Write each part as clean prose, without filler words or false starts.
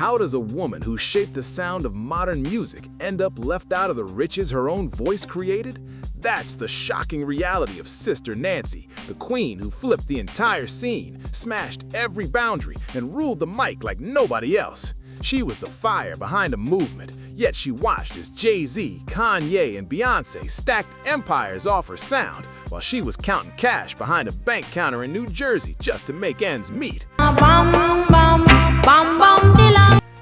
How does a woman who shaped the sound of modern music end up left out of the riches her own voice created? That's the shocking reality of Sister Nancy, the queen who flipped the entire scene, smashed every boundary, and ruled the mic like nobody else. She was the fire behind a movement, yet she watched as Jay-Z, Kanye, and Beyonce stacked empires off her sound, while she was counting cash behind a bank counter in New Jersey just to make ends meet.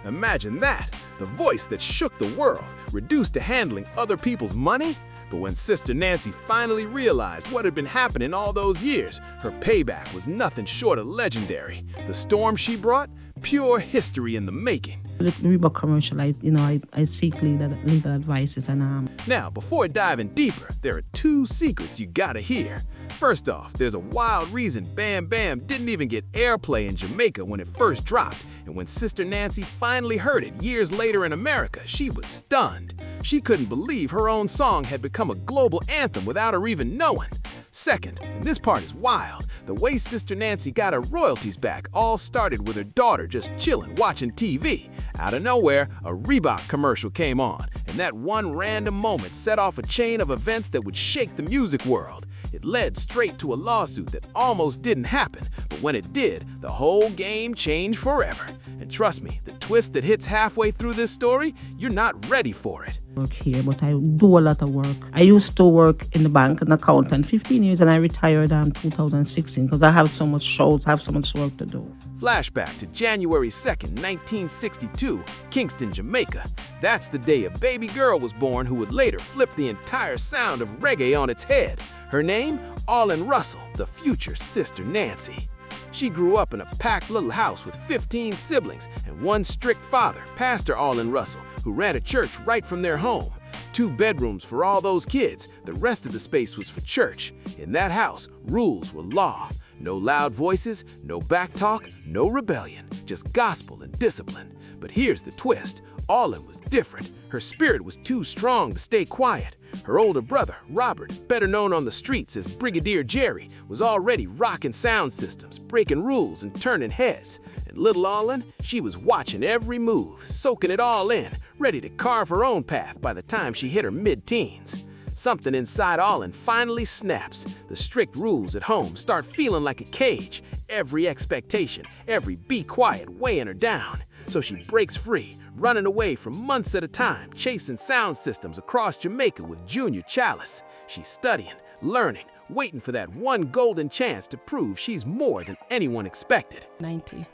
Imagine that, the voice that shook the world, reduced to handling other people's money? But when Sister Nancy finally realized what had been happening all those years, her payback was nothing short of legendary. The storm she brought? Pure history in the making. The Reebok commercial, I seek legal advices and Now, before diving deeper, there are two secrets you gotta hear. First off, there's a wild reason Bam Bam didn't even get airplay in Jamaica when it first dropped, and when Sister Nancy finally heard it years later in America, she was stunned. She couldn't believe her own song had become a global anthem without her even knowing. Second, and this part is wild, the way Sister Nancy got her royalties back all started with her daughter just chilling watching TV. Out of nowhere, a Reebok commercial came on, and that one random moment set off a chain of events that would shake the music world. It led straight to a lawsuit that almost didn't happen, but when it did, the whole game changed forever. And trust me, the twist that hits halfway through this story, you're not ready for it. Work here, but I do a lot of work. I used to work in the bank, an accountant, 15 years, and I retired in 2016 because I have so much shows, I have so much work to do. Flashback to January 2nd, 1962, Kingston, Jamaica. That's the day a baby girl was born who would later flip the entire sound of reggae on its head. Her name? Allyn Russell, the future Sister Nancy. She grew up in a packed little house with 15 siblings and one strict father, Pastor Allyn Russell, who ran a church right from their home. 2 bedrooms for all those kids, the rest of the space was for church. In that house, rules were law. No loud voices, no backtalk, no rebellion, just gospel and discipline. But here's the twist. Allyn was different. Her spirit was too strong to stay quiet. Her older brother, Robert, better known on the streets as Brigadier Jerry, was already rocking sound systems, breaking rules and turning heads. And little Allyn, she was watching every move, soaking it all in, ready to carve her own path by the time she hit her mid-teens. Something inside Allyn finally snaps. The strict rules at home start feeling like a cage. Every expectation, every be quiet weighing her down. So she breaks free, running away for months at a time, chasing sound systems across Jamaica with Junior Chalice. She's studying, learning, waiting for that one golden chance to prove she's more than anyone expected. 90.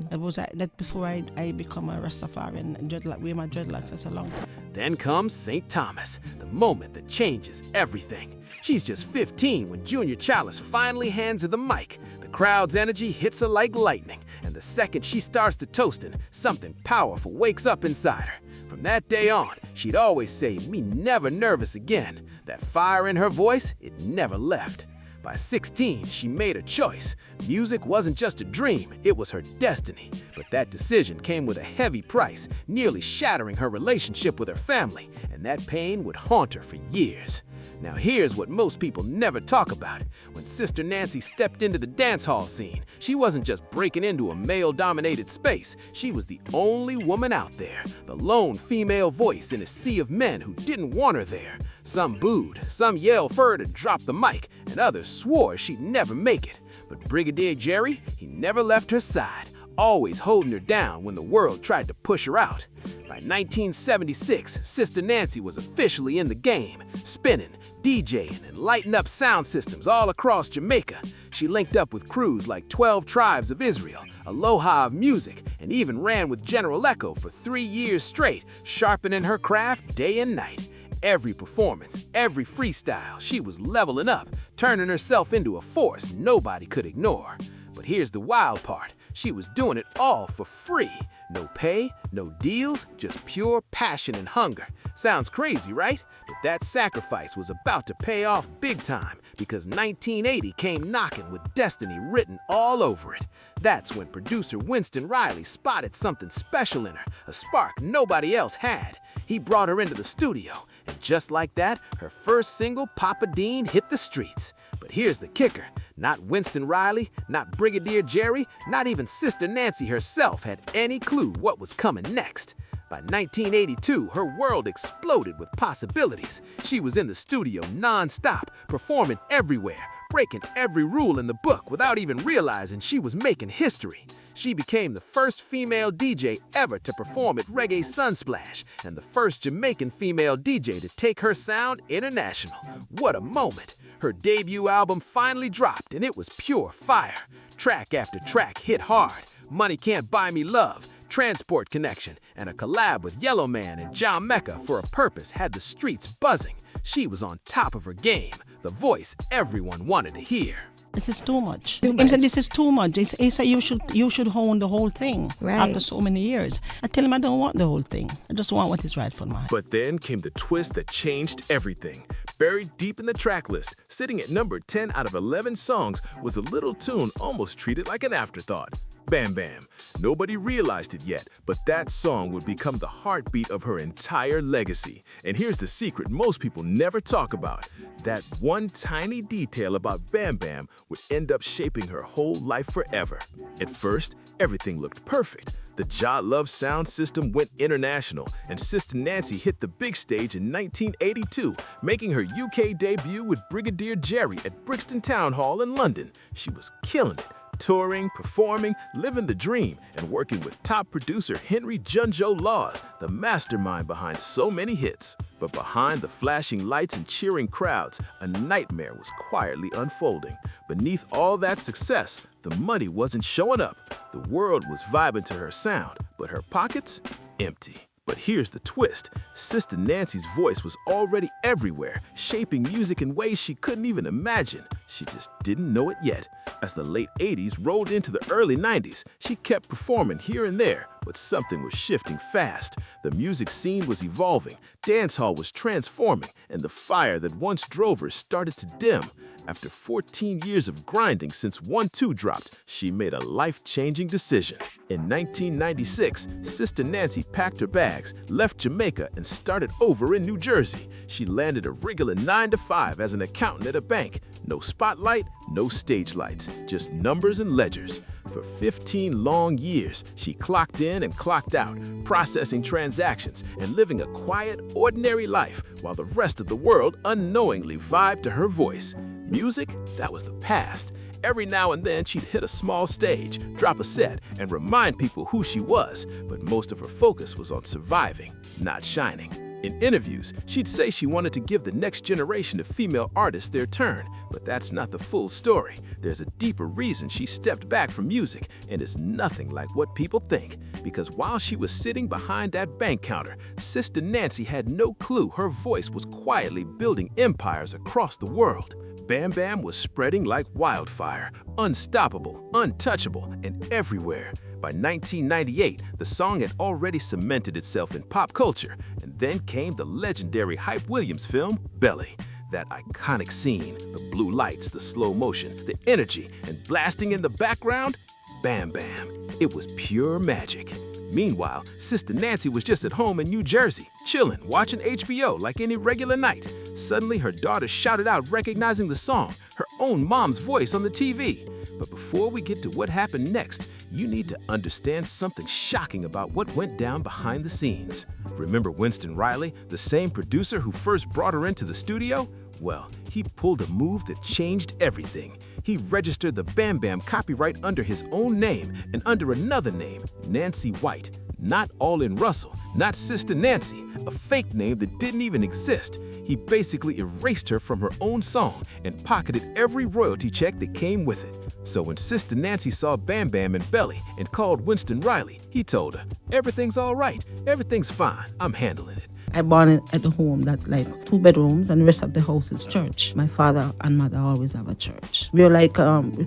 That was that before I become a Rastafarian and dreadlock, wear my dreadlocks. That's a long time. Then comes St. Thomas, the moment that changes everything. She's just 15 when Junior Chalice finally hands her the mic. The crowd's energy hits her like lightning, and the second she starts to toasting, something powerful wakes up inside her. From that day on, she'd always say, "Me never nervous again." That fire in her voice, it never left. By 16, she made a choice. Music wasn't just a dream, it was her destiny. But that decision came with a heavy price, nearly shattering her relationship with her family, and that pain would haunt her for years. Now here's what most people never talk about. When Sister Nancy stepped into the dancehall scene, she wasn't just breaking into a male-dominated space. She was the only woman out there, the lone female voice in a sea of men who didn't want her there. Some booed, some yelled for her to drop the mic, and others swore she'd never make it. But Brigadier Jerry, he never left her side, always holding her down when the world tried to push her out. By 1976, Sister Nancy was officially in the game, spinning, DJing, and lighting up sound systems all across Jamaica. She linked up with crews like 12 Tribes of Israel, Aloha of Music, and even ran with General Echo for 3 years straight, sharpening her craft day and night. Every performance, every freestyle, she was leveling up, turning herself into a force nobody could ignore. But here's the wild part. She was doing it all for free. No pay, no deals, just pure passion and hunger. Sounds crazy, right? But that sacrifice was about to pay off big time because 1980 came knocking with destiny written all over it. That's when producer Winston Riley spotted something special in her, a spark nobody else had. He brought her into the studio, and just like that, her first single, Papa Dean, hit the streets. But here's the kicker. Not Winston Riley, not Brigadier Jerry, not even Sister Nancy herself had any clue what was coming next. By 1982, her world exploded with possibilities. She was in the studio non-stop, performing everywhere, breaking every rule in the book without even realizing she was making history. She became the first female DJ ever to perform at Reggae Sunsplash and the first Jamaican female DJ to take her sound international. What a moment! Her debut album finally dropped and it was pure fire. Track after track hit hard. Money Can't Buy Me Love, Transport Connection, and a collab with Yellow Man and John Mecca for a Purpose had the streets buzzing. She was on top of her game, the voice everyone wanted to hear. This is too much. This is too much. He said you should own the whole thing after so many years. I tell him I don't want the whole thing. I just want what is right for mine. But then came the twist that changed everything. Buried deep in the track list, sitting at number 10 out of 11 songs, was a little tune almost treated like an afterthought. Bam Bam. Nobody realized it yet, but that song would become the heartbeat of her entire legacy. And here's the secret most people never talk about. That one tiny detail about Bam Bam would end up shaping her whole life forever. At first, everything looked perfect. The Jah Love sound system went international, and Sister Nancy hit the big stage in 1982, making her UK debut with Brigadier Jerry at Brixton Town Hall in London. She was killing it. Touring, performing, living the dream, and working with top producer Henry Junjo Laws, the mastermind behind so many hits. But behind the flashing lights and cheering crowds, a nightmare was quietly unfolding. Beneath all that success, the money wasn't showing up. The world was vibing to her sound, but her pockets, empty. But here's the twist. Sister Nancy's voice was already everywhere, shaping music in ways she couldn't even imagine. She just didn't know it yet. As the late 80s rolled into the early 90s, she kept performing here and there, but something was shifting fast. The music scene was evolving, dancehall was transforming, and the fire that once drove her started to dim. After 14 years of grinding since 1-2 dropped, she made a life-changing decision. In 1996, Sister Nancy packed her bags, left Jamaica, and started over in New Jersey. She landed a regular 9-to-5 as an accountant at a bank. No spotlight, no stage lights, just numbers and ledgers. For 15 long years, she clocked in and clocked out, processing transactions and living a quiet, ordinary life while the rest of the world unknowingly vibed to her voice. Music, that was the past. Every now and then she'd hit a small stage, drop a set, and remind people who she was, but most of her focus was on surviving, not shining. In interviews, she'd say she wanted to give the next generation of female artists their turn, but that's not the full story. There's a deeper reason she stepped back from music, and it's nothing like what people think. Because while she was sitting behind that bank counter, Sister Nancy had no clue her voice was quietly building empires across the world. Bam Bam was spreading like wildfire, unstoppable, untouchable, and everywhere. By 1998, the song had already cemented itself in pop culture, and then came the legendary Hype Williams film, Belly. That iconic scene, the blue lights, the slow motion, the energy, and blasting in the background, Bam Bam. It was pure magic. Meanwhile, Sister Nancy was just at home in New Jersey, chilling, watching HBO like any regular night. Suddenly, her daughter shouted out recognizing the song, her own mom's voice on the TV. But before we get to what happened next, you need to understand something shocking about what went down behind the scenes. Remember Winston Riley, the same producer who first brought her into the studio? Well, he pulled a move that changed everything. He registered the Bam Bam copyright under his own name and under another name, Nancy White. Not All-In Russell, not Sister Nancy, a fake name that didn't even exist. He basically erased her from her own song and pocketed every royalty check that came with it. So when Sister Nancy saw Bam Bam in Belly and called Winston Riley, he told her, "Everything's all right, everything fine, I'm handling it." I born at a home that's like 2 bedrooms and the rest of the house is church. My father and mother always have a church. We're like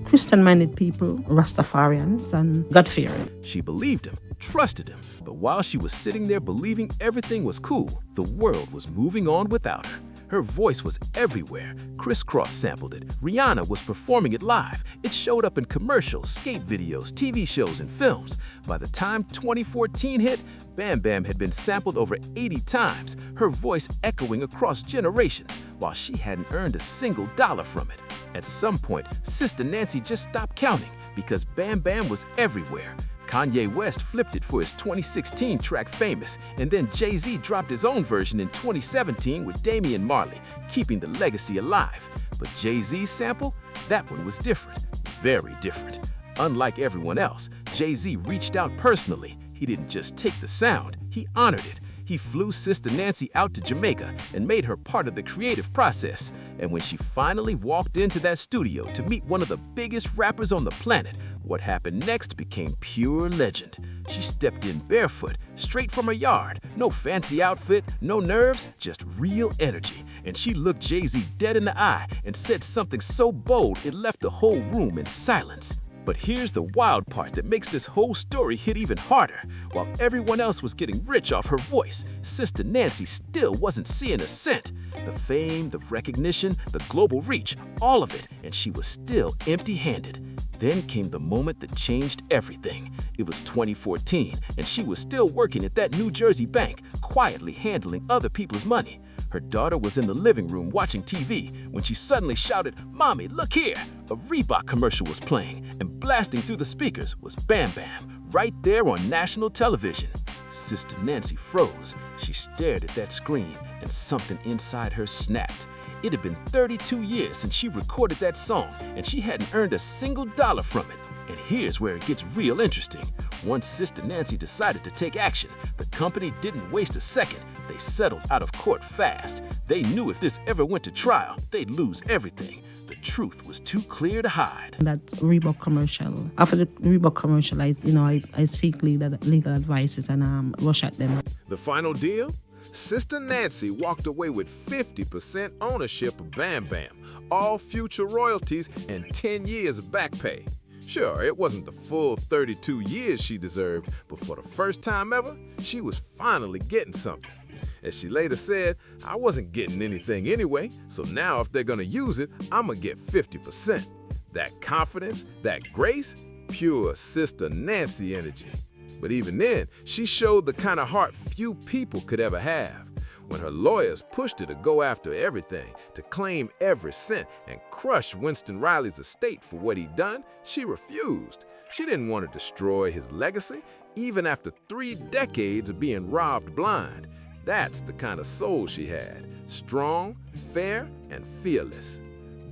Christian-minded people, Rastafarians, and God-fearing. She believed him, trusted him, but while she was sitting there believing everything was cool, the world was moving on without her. Her voice was everywhere. Criss Cross sampled it. Rihanna was performing it live. It showed up in commercials, skate videos, TV shows, and films. By the time 2014 hit, Bam Bam had been sampled over 80 times, her voice echoing across generations, while she hadn't earned a single dollar from it. At some point, Sister Nancy just stopped counting because Bam Bam was everywhere. Kanye West flipped it for his 2016 track Famous, and then Jay-Z dropped his own version in 2017 with Damian Marley, keeping the legacy alive. But Jay-Z's sample? That one was different, very different. Unlike everyone else, Jay-Z reached out personally. He didn't just take the sound, he honored it. He flew Sister Nancy out to Jamaica and made her part of the creative process. And when she finally walked into that studio to meet one of the biggest rappers on the planet, what happened next became pure legend. She stepped in barefoot, straight from her yard. No fancy outfit, no nerves, just real energy. And she looked Jay-Z dead in the eye and said something so bold it left the whole room in silence. But here's the wild part that makes this whole story hit even harder. While everyone else was getting rich off her voice, Sister Nancy still wasn't seeing a cent. The fame, the recognition, the global reach, all of it, and she was still empty-handed. Then came the moment that changed everything. It was 2014, and she was still working at that New Jersey bank, quietly handling other people's money. Her daughter was in the living room watching TV when she suddenly shouted, "Mommy, look here!" A Reebok commercial was playing, and blasting through the speakers was Bam Bam, right there on national television. Sister Nancy froze. She stared at that screen, and something inside her snapped. It had been 32 years since she recorded that song, and she hadn't earned a single dollar from it. And here's where it gets real interesting. Once Sister Nancy decided to take action, the company didn't waste a second. They settled out of court fast. They knew if this ever went to trial, they'd lose everything. The truth was too clear to hide. That Reebok commercial. After the Reebok commercial, I seek legal advices and rush at them. The final deal? Sister Nancy walked away with 50% ownership of Bam Bam, all future royalties, and 10 years of back pay. Sure, it wasn't the full 32 years she deserved, but for the first time ever, she was finally getting something. As she later said, "I wasn't getting anything anyway, so now if they're gonna use it, I'm gonna get 50%. That confidence, that grace, pure Sister Nancy energy. But even then, she showed the kind of heart few people could ever have. When her lawyers pushed her to go after everything, to claim every cent and crush Winston Riley's estate for what he'd done, she refused. She didn't want to destroy his legacy, even after 3 decades of being robbed blind. That's the kind of soul she had, strong, fair, and fearless.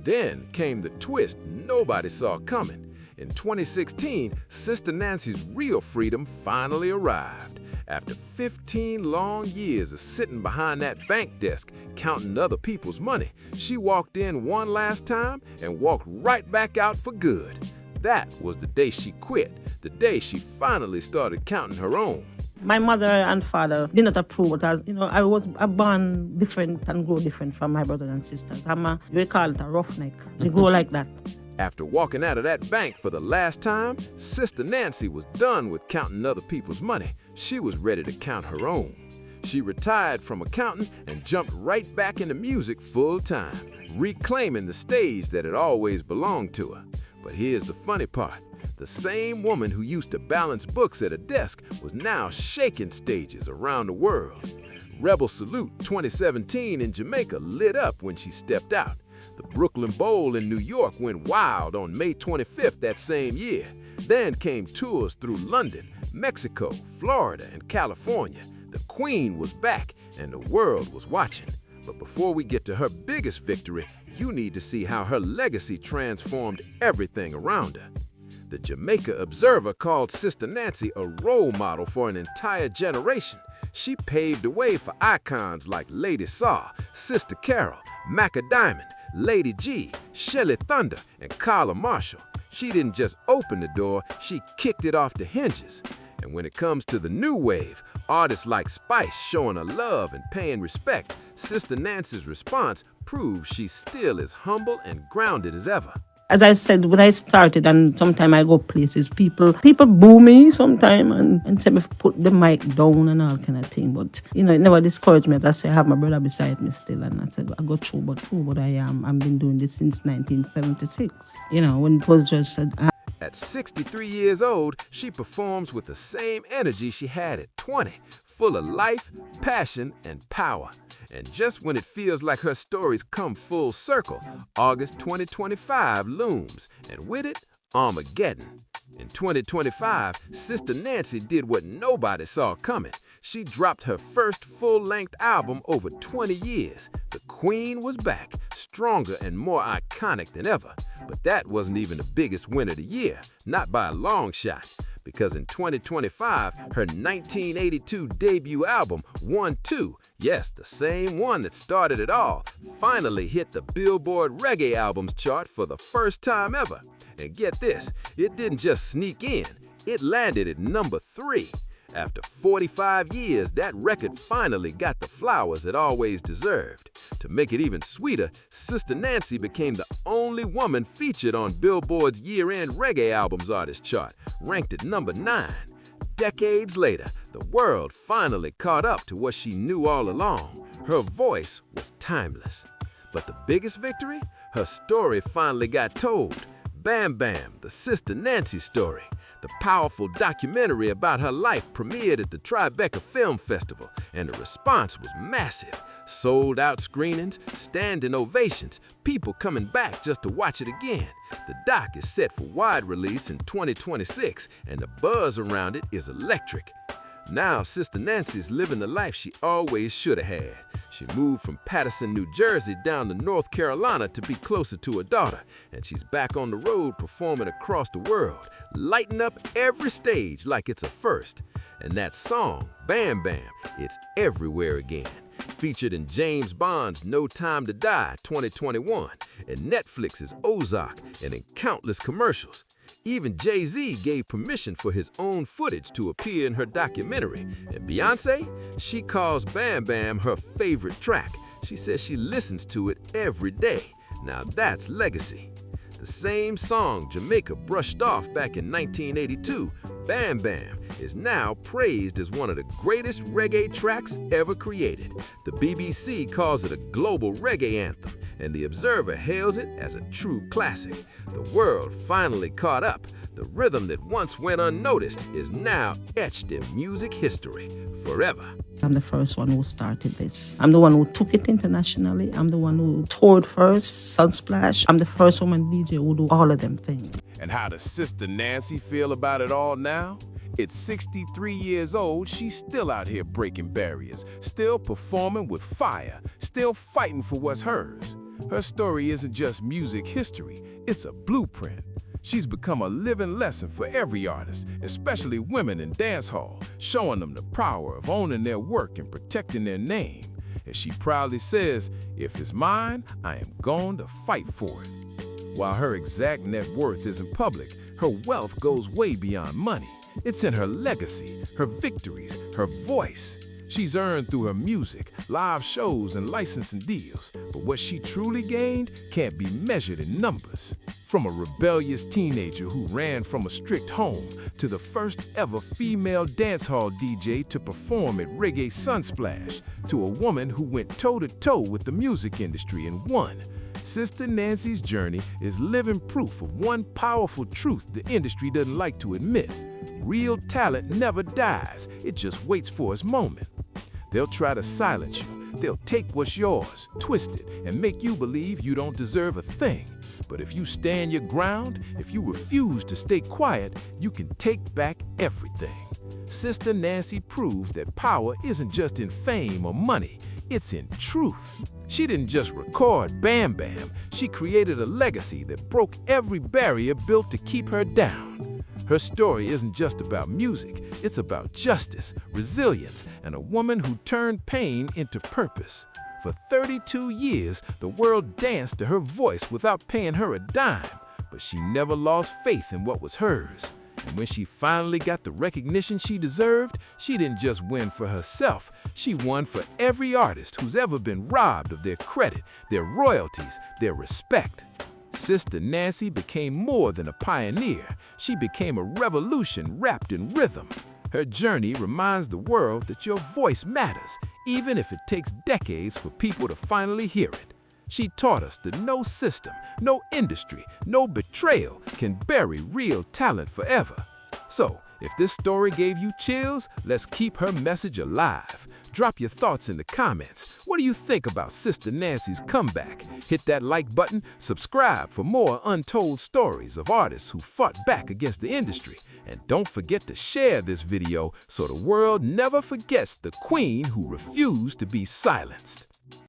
Then came the twist nobody saw coming. In 2016, Sister Nancy's real freedom finally arrived. After 15 long years of sitting behind that bank desk, counting other people's money, she walked in one last time and walked right back out for good. That was the day she quit, the day she finally started counting her own. My mother and father did not approve it as, I was born different and grow different from my brothers and sisters. We call it a roughneck. We grow like that. After walking out of that bank for the last time, Sister Nancy was done with counting other people's money. She was ready to count her own. She retired from accounting and jumped right back into music full time, reclaiming the stage that had always belonged to her. But here's the funny part. The same woman who used to balance books at a desk was now shaking stages around the world. Rebel Salute 2017 in Jamaica lit up when she stepped out. The Brooklyn Bowl in New York went wild on May 25th that same year. Then came tours through London, Mexico, Florida, and California. The Queen was back, and the world was watching. But before we get to her biggest victory, you need to see how her legacy transformed everything around her. The Jamaica Observer called Sister Nancy a role model for an entire generation. She paved the way for icons like Lady Saw, Sister Carol, Macca Diamond, Lady G, Shelly Thunder, and Carla Marshall. She didn't just open the door, she kicked it off the hinges. And when it comes to the new wave, artists like Spice showing her love and paying respect, Sister Nancy's response proves she's still as humble and grounded as ever. As I said, when I started, and sometimes I go places, people boo me sometimes and say me put the mic down and all kind of thing. But, it never discouraged me. I say, I have my brother beside me still. And I said, I go through, but I am. I've been doing this since 1976. When it was just... At 63 years old, she performs with the same energy she had at 20, full of life, passion, and power. And just when it feels like her stories come full circle, August 2025 looms, and with it, Armageddon. In 2025, Sister Nancy did what nobody saw coming. She dropped her first full-length album over 20 years. The Queen was back, stronger and more iconic than ever. But that wasn't even the biggest win of the year, not by a long shot. Because in 2025, her 1982 debut album, 1-2, yes, the same one that started it all, finally hit the Billboard Reggae Albums chart for the first time ever. And get this, it didn't just sneak in, it landed at number 3. After 45 years, that record finally got the flowers it always deserved. To make it even sweeter, Sister Nancy became the only woman featured on Billboard's year-end Reggae Albums Artist chart, ranked at number 9. Decades later, the world finally caught up to what she knew all along. Her voice was timeless. But the biggest victory? Her story finally got told. Bam Bam, the Sister Nancy story. The powerful documentary about her life premiered at the Tribeca Film Festival, and the response was massive. Sold-out screenings, standing ovations, people coming back just to watch it again. The doc is set for wide release in 2026, and the buzz around it is electric. Now, Sister Nancy's living the life she always should have had. She moved from Paterson, New Jersey down to North Carolina to be closer to her daughter, and she's back on the road performing across the world, lighting up every stage like it's a first. And that song, Bam Bam, it's everywhere again. Featured in James Bond's No Time to Die 2021, and Netflix's Ozark, and in countless commercials. Even Jay-Z gave permission for his own footage to appear in her documentary. And Beyoncé, she calls Bam Bam her favorite track. She says she listens to it every day. Now that's legacy. The same song Jamaica brushed off back in 1982, Bam Bam, is now praised as one of the greatest reggae tracks ever created. The BBC calls it a global reggae anthem, and The Observer hails it as a true classic. The world finally caught up. The rhythm that once went unnoticed is now etched in music history forever. I'm the first one who started this. I'm the one who took it internationally. I'm the one who toured first, Sunsplash. I'm the first woman DJ who do all of them things. And how does Sister Nancy feel about it all now? At 63 years old, she's still out here breaking barriers, still performing with fire, still fighting for what's hers. Her story isn't just music history, it's a blueprint. She's become a living lesson for every artist, especially women in dancehall, showing them the power of owning their work and protecting their name. As she proudly says, "If it's mine, I am going to fight for it." While her exact net worth isn't public, her wealth goes way beyond money. It's in her legacy, her victories, her voice. She's earned through her music, live shows, and licensing deals. But what she truly gained can't be measured in numbers. From a rebellious teenager who ran from a strict home to the first ever female dancehall DJ to perform at Reggae Sunsplash, to a woman who went toe-to-toe with the music industry and won. Sister Nancy's journey is living proof of one powerful truth the industry doesn't like to admit. Real talent never dies, it just waits for its moment. They'll try to silence you, they'll take what's yours, twist it, and make you believe you don't deserve a thing. But if you stand your ground, if you refuse to stay quiet, you can take back everything. Sister Nancy proved that power isn't just in fame or money, it's in truth. She didn't just record Bam Bam, she created a legacy that broke every barrier built to keep her down. Her story isn't just about music, it's about justice, resilience, and a woman who turned pain into purpose. For 32 years, the world danced to her voice without paying her a dime, but she never lost faith in what was hers. And when she finally got the recognition she deserved, she didn't just win for herself, she won for every artist who's ever been robbed of their credit, their royalties, their respect. Sister Nancy became more than a pioneer. She became a revolution wrapped in rhythm. Her journey reminds the world that your voice matters, even if it takes decades for people to finally hear it. She taught us that no system, no industry, no betrayal can bury real talent forever. So, if this story gave you chills, let's keep her message alive. Drop your thoughts in the comments. What do you think about Sister Nancy's comeback? Hit that like button, subscribe for more untold stories of artists who fought back against the industry. And don't forget to share this video so the world never forgets the queen who refused to be silenced.